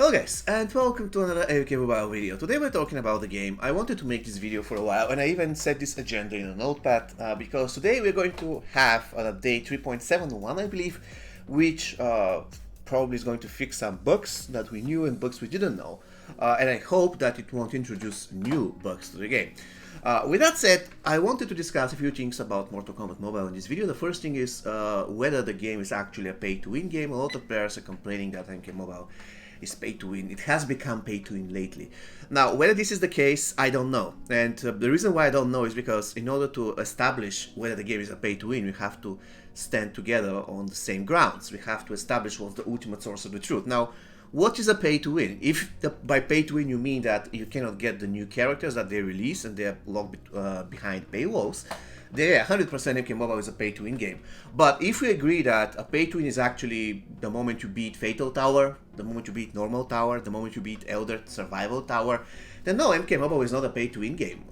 Hello guys, and welcome to another MK Mobile video. Today we're talking about the game. I wanted to make this video for a while, and I even set this agenda in a notepad, because today we're going to have an update 3.71, I believe, which probably is going to fix some bugs that we knew and bugs we didn't know. And I hope that it won't introduce new bugs to the game. With that said, I wanted to discuss a few things about Mortal Kombat Mobile in this video. The first thing is whether the game is actually a pay-to-win game. A lot of players are complaining that MK Mobile is pay-to-win. It has become pay-to-win lately. Now, whether this is the case, I don't know. And the reason why I don't know is because in order to establish whether the game is a pay-to-win, we have to stand together on the same grounds. We have to establish what's the ultimate source of the truth. Now, what is a pay-to-win? If by pay-to-win you mean that you cannot get the new characters that they release and they are locked behind paywalls, then 100% MK Mobile is a pay-to-win game. But if we agree that a pay-to-win is actually the moment you beat Fatal Tower, the moment you beat Normal Tower, the moment you beat Elder Survival Tower, then no, MK Mobile is not a pay-to-win game.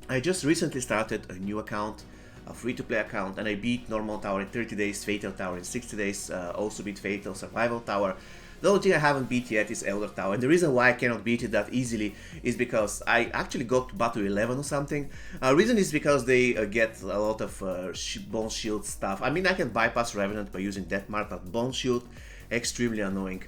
I just recently started a new account, a free-to-play account, and I beat Normal Tower in 30 days, Fatal Tower in 60 days, also beat Fatal Survival Tower. The only thing I haven't beat yet is Elder Tower, and the reason why I cannot beat it that easily is because I actually got to battle 11 or something. Reason is because they get a lot of Bone Shield stuff. I mean, I can bypass Revenant by using Death Mark, but Bone Shield, extremely annoying.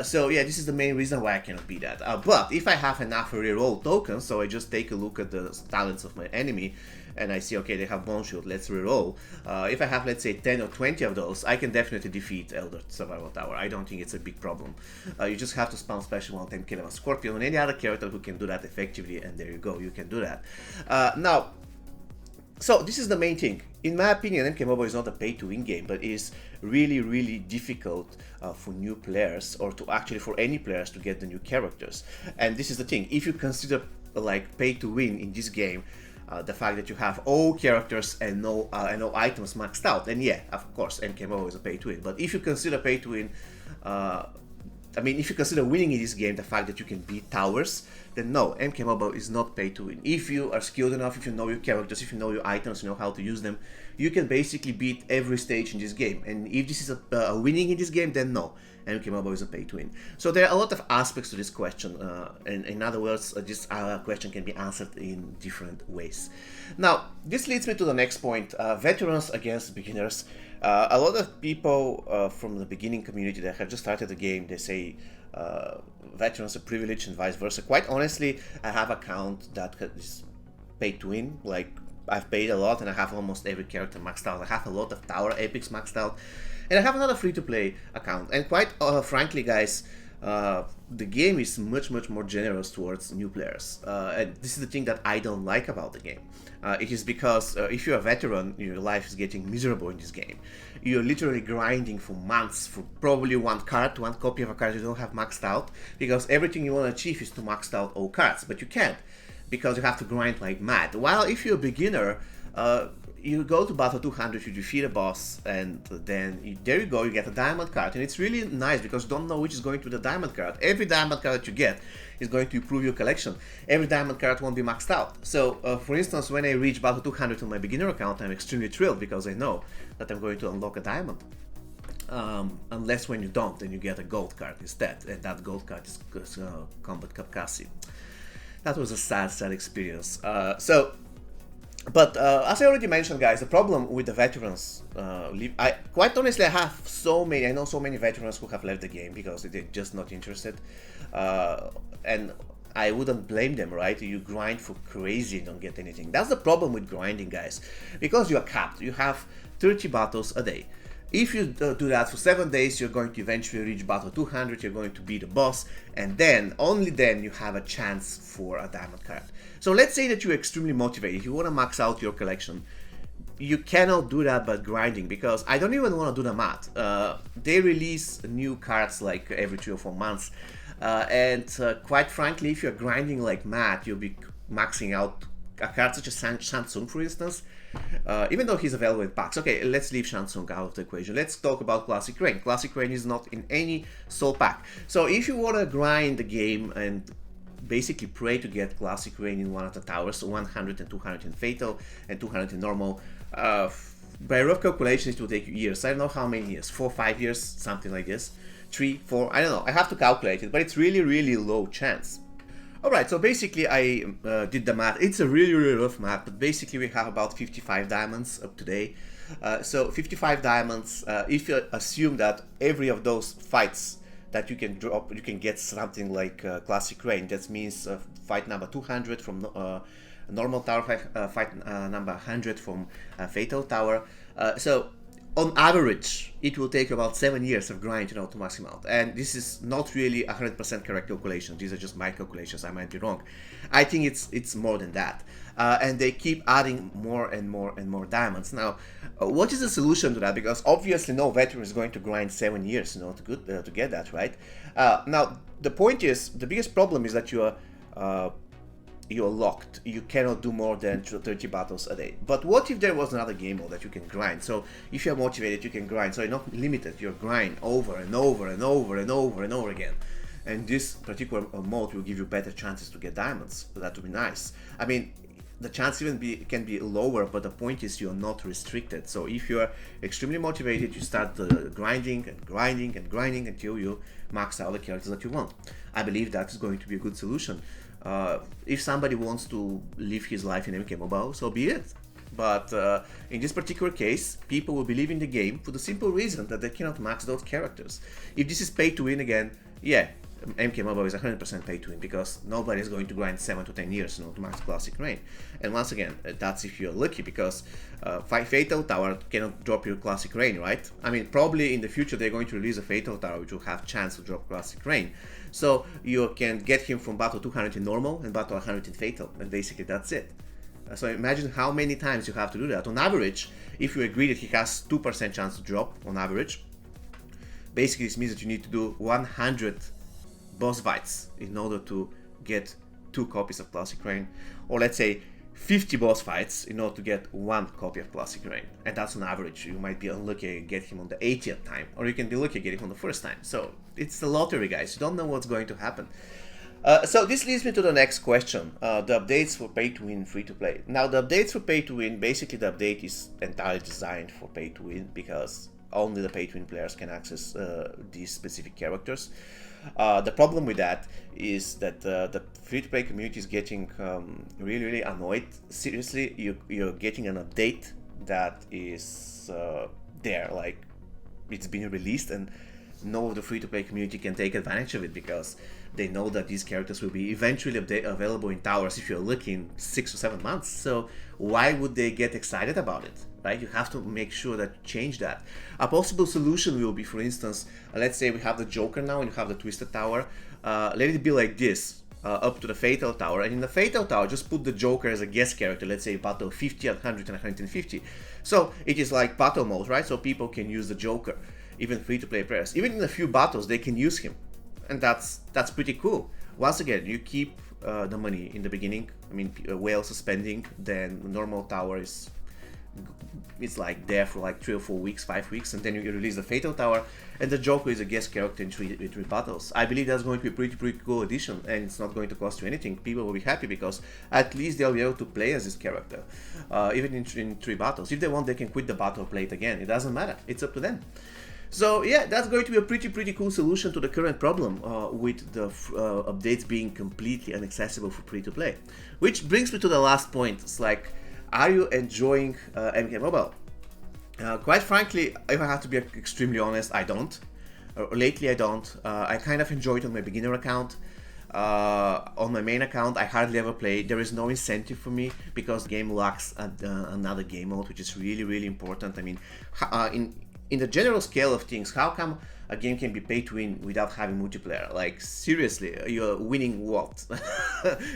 So yeah, this is the main reason why I cannot beat that. But if I have enough reroll tokens, so I just take a look at the talents of my enemy, and I see, okay, they have Bone Shield, let's reroll. If I have, let's say, 10 or 20 of those, I can definitely defeat Elder Survival Tower. I don't think it's a big problem. You just have to spawn special one time, kill a Scorpion, and any other character who can do that effectively, and there you go, you can do that. Now, so this is the main thing. In my opinion, MK Mobile is not a pay-to-win game, but is really difficult for new players, or to actually for any players to get the new characters. And this is the thing, if you consider like pay-to-win in this game, the fact that you have all characters and no items maxed out, then yeah, of course, MK Mobile is a pay-to-win. But if you consider pay-to-win, I mean, if you consider winning in this game the fact that you can beat towers, then no, MK Mobile is not pay-to-win. If you are skilled enough, if you know your characters, if you know your items, you know how to use them, you can basically beat every stage in this game. And if this is a winning in this game, then no, MK Mobile is a pay-to-win. So there are a lot of aspects to this question, and in other words, this question can be answered in different ways. Now, this leads me to the next point, veterans against beginners. A lot of people from the beginning community that have just started the game, they say veterans are privileged and vice versa. Quite honestly, I have an account that is paid to win. Like, I've paid a lot and I have almost every character maxed out. I have a lot of tower epics maxed out, and I have another free-to-play account. And quite frankly, guys, the game is much more generous towards new players, and this is the thing that I don't like about the game. It is because if you're a veteran, your life is getting miserable in this game. You're literally grinding for months for probably one copy of a card you don't have maxed out, because everything you want to achieve is to max out all cards, but you can't, because you have to grind like mad. While if you're a beginner, you go to battle 200, you defeat a boss, and then there you go, you get a diamond card. And it's really nice because you don't know which is going to be the diamond card. Every diamond card that you get is going to improve your collection. Every diamond card won't be maxed out. So, for instance, when I reach battle 200 on my beginner account, I'm extremely thrilled because I know that I'm going to unlock a diamond. Unless when you don't, then you get a gold card instead, and that gold card is Combat Kapkasi. That was a sad experience. But as I already mentioned, guys, the problem with the veterans, quite honestly, I know so many veterans who have left the game because they're just not interested, and I wouldn't blame them, right? You grind for crazy and don't get anything. That's the problem with grinding, guys, because you are capped. You have 30 battles a day. If you do that for 7 days, you're going to eventually reach battle 200, you're going to beat the boss, and then, only then, you have a chance for a diamond card. So let's say that you're extremely motivated, you want to max out your collection. You cannot do that by grinding, because I don't even want to do the math. They release new cards like every 3 or 4 months, and quite frankly, if you're grinding like mad, you'll be maxing out a card such as Shang Tsung, for instance. Even though he's available in packs. Okay, let's leave Shang Tsung out of the equation. Let's talk about Classic Rain. Classic Rain is not in any soul pack. So if you want to grind the game and basically pray to get Classic Rain in one of the towers, so 100 and 200 in Fatal and 200 in Normal, By rough calculations, it will take you years. I don't know how many years, 4, 5 years, something like this. 3, 4, I don't know. I have to calculate it, but it's really, really low chance. Alright, so basically I did the math. It's a really, really rough math, but basically we have about 55 diamonds up today. So 55 diamonds, if you assume that every of those fights that you can drop, you can get something like classic rain. That means fight number 200 from normal tower, fight number 100 from fatal tower. So on average, it will take about 7 years of grind, you know, to max him out. And this is not really 100% correct calculation. These are just my calculations. I might be wrong. I think it's more than that. And they keep adding more and more and more diamonds. Now, what is the solution to that? Because obviously no veteran is going to grind 7 years, you know, to get that, right? Now, the point is, the biggest problem is that you're locked. You cannot do more than 30 battles a day. But what if there was another game mode that you can grind? So if you're motivated, you can grind. So you're not limited. You grind over and over and over and over and over again. And this particular mode will give you better chances to get diamonds. So that would be nice. I mean, the chance can be lower, but the point is you're not restricted. So if you're extremely motivated, you start grinding and grinding and grinding until you max out the characters that you want. I believe that is going to be a good solution. If somebody wants to live his life in MK Mobile, so be it. But in this particular case, people will be leaving the game for the simple reason that they cannot max those characters. If this is pay to win again, yeah, MK Mobile is 100% pay to win, because nobody is going to grind 7 to 10 years, you know, to max classic rain. And once again, that's if you're lucky, because Fatal Tower cannot drop your classic rain, right? I mean, probably in the future they're going to release a Fatal Tower which will have chance to drop classic rain. So you can get him from battle 200 in normal and battle 100 in fatal, and basically that's it. So imagine how many times you have to do that. On average, if you agree that he has 2% chance to drop on average, basically this means that you need to do 100 boss fights in order to get 2 copies of classic rain, or let's say 50 boss fights in order to get 1 copy of classic rain. And that's on average. You might be unlucky and get him on the 80th time, or you can be lucky and get him on the first time. So it's the lottery, guys. You don't know what's going to happen. So this leads me to the next question, the updates for pay to win, free to play. Now the updates for pay to win, basically the update is entirely designed for pay to win, because only the pay to win players can access these specific characters. The problem with that is that the free-to-play community is getting really, really annoyed. Seriously, you're getting an update that is there, like it's been released, and no of the free-to-play community can take advantage of it, because they know that these characters will be eventually available in towers if you're looking 6 or 7 months. So why would they get excited about it? Right? You have to make sure that you change that. A possible solution will be, for instance, let's say we have the Joker now and you have the Twisted Tower. Let it be like this, up to the Fatal Tower. And in the Fatal Tower, just put the Joker as a guest character. Let's say battle 50, 100, and 150. So it is like battle mode, right? So people can use the Joker, even free-to-play players. Even in a few battles, they can use him. And that's pretty cool. Once again, you keep the money in the beginning. I mean, whales are spending, then normal tower is it's like there for like 3 or 4 weeks, 5 weeks, and then you release the Fatal Tower, and the Joker is a guest character in three battles. I believe that's going to be a pretty cool addition, and it's not going to cost you anything. People will be happy because at least they'll be able to play as this character, even in 3 battles. If they want, they can quit the battle, play it again. It doesn't matter. It's up to them. So yeah, that's going to be a pretty cool solution to the current problem with the updates being completely inaccessible for free-to-play. Which brings me to the last point. It's like, are you enjoying MK Mobile? Quite frankly, if I have to be extremely honest, I don't. Lately I don't. I kind of enjoy it on my beginner account. On my main account, I hardly ever play. There is no incentive for me because the game lacks another game mode, which is really important. I mean, in the general scale of things, how come a game can be pay to win without having multiplayer? Like, seriously, you're winning what?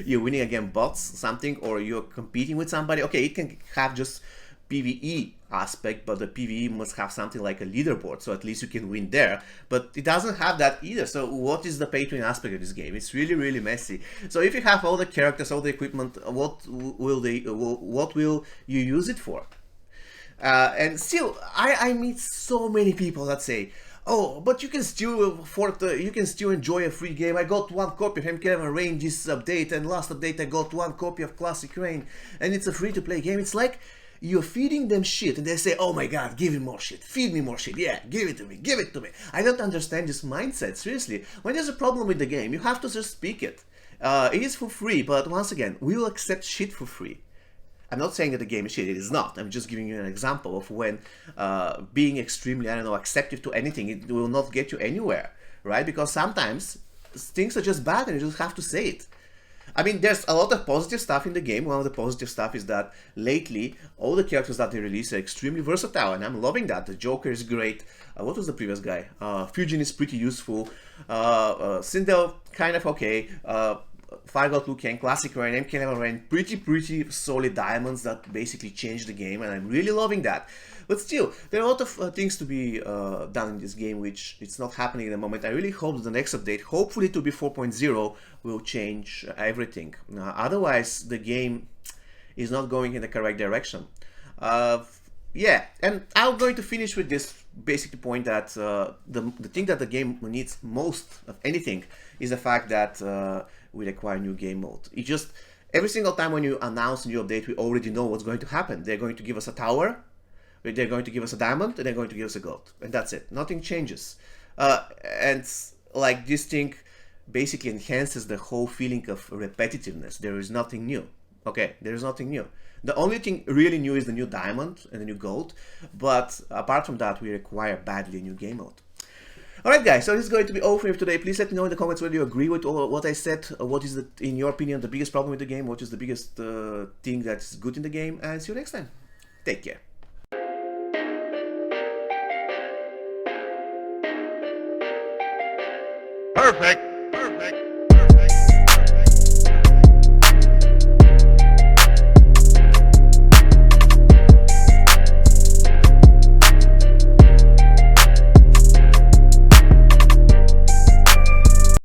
You're winning against bots, something, or you're competing with somebody? Okay, it can have just PvE aspect, but the PvE must have something like a leaderboard, so at least you can win there. But it doesn't have that either. So what is the pay to win aspect of this game? It's really messy. So if you have all the characters, all the equipment, what will you use it for? And still, I meet so many people that say, oh, but you can still enjoy a free game. I got 1 copy of MK Rain this update, and last update I got 1 copy of Classic Rain, and it's a free-to-play game. It's like, You're feeding them shit and they say, oh my god, give me more shit, feed me more shit, yeah, give it to me, give it to me. I don't understand this mindset, seriously. When there's a problem with the game, you have to just speak it. It is for free, but once again, we will accept shit for free. I'm not saying that the game is shit, it is not. I'm just giving you an example of when being extremely, I don't know, acceptive to anything, it will not get you anywhere, right? Because sometimes things are just bad and you just have to say it. I mean, there's a lot of positive stuff in the game. One of the positive stuff is that lately, all the characters that they release are extremely versatile, and I'm loving that. The Joker is great. What was the previous guy? Fujin is pretty useful. Sindel, kind of okay. Fire God Liu Kang, Classic Rain, MK Mobile Rain, pretty solid diamonds that basically changed the game, and I'm really loving that. But still, there are a lot of things to be done in this game, which it's not happening at the moment. I really hope that the next update, hopefully to be 4.0, will change everything. Otherwise, the game is not going in the correct direction. Yeah, and I'm going to finish with this basic point that the thing that the game needs most of anything is the fact that we require new game mode. It just, every single time when you announce a new update, we already know what's going to happen. They're going to give us a tower, they're going to give us a diamond, and they're going to give us a gold. And that's it. Nothing changes. And like this thing basically enhances the whole feeling of repetitiveness. There is nothing new. Okay, there is nothing new. The only thing really new is the new diamond and the new gold. But apart from that, we require badly a new game mode. Alright guys, so this is going to be all for today. Please let me know in the comments whether you agree with all what I said. What is, in your opinion, the biggest problem with the game? What is the biggest thing that's good in the game? And see you next time. Take care. Perfect.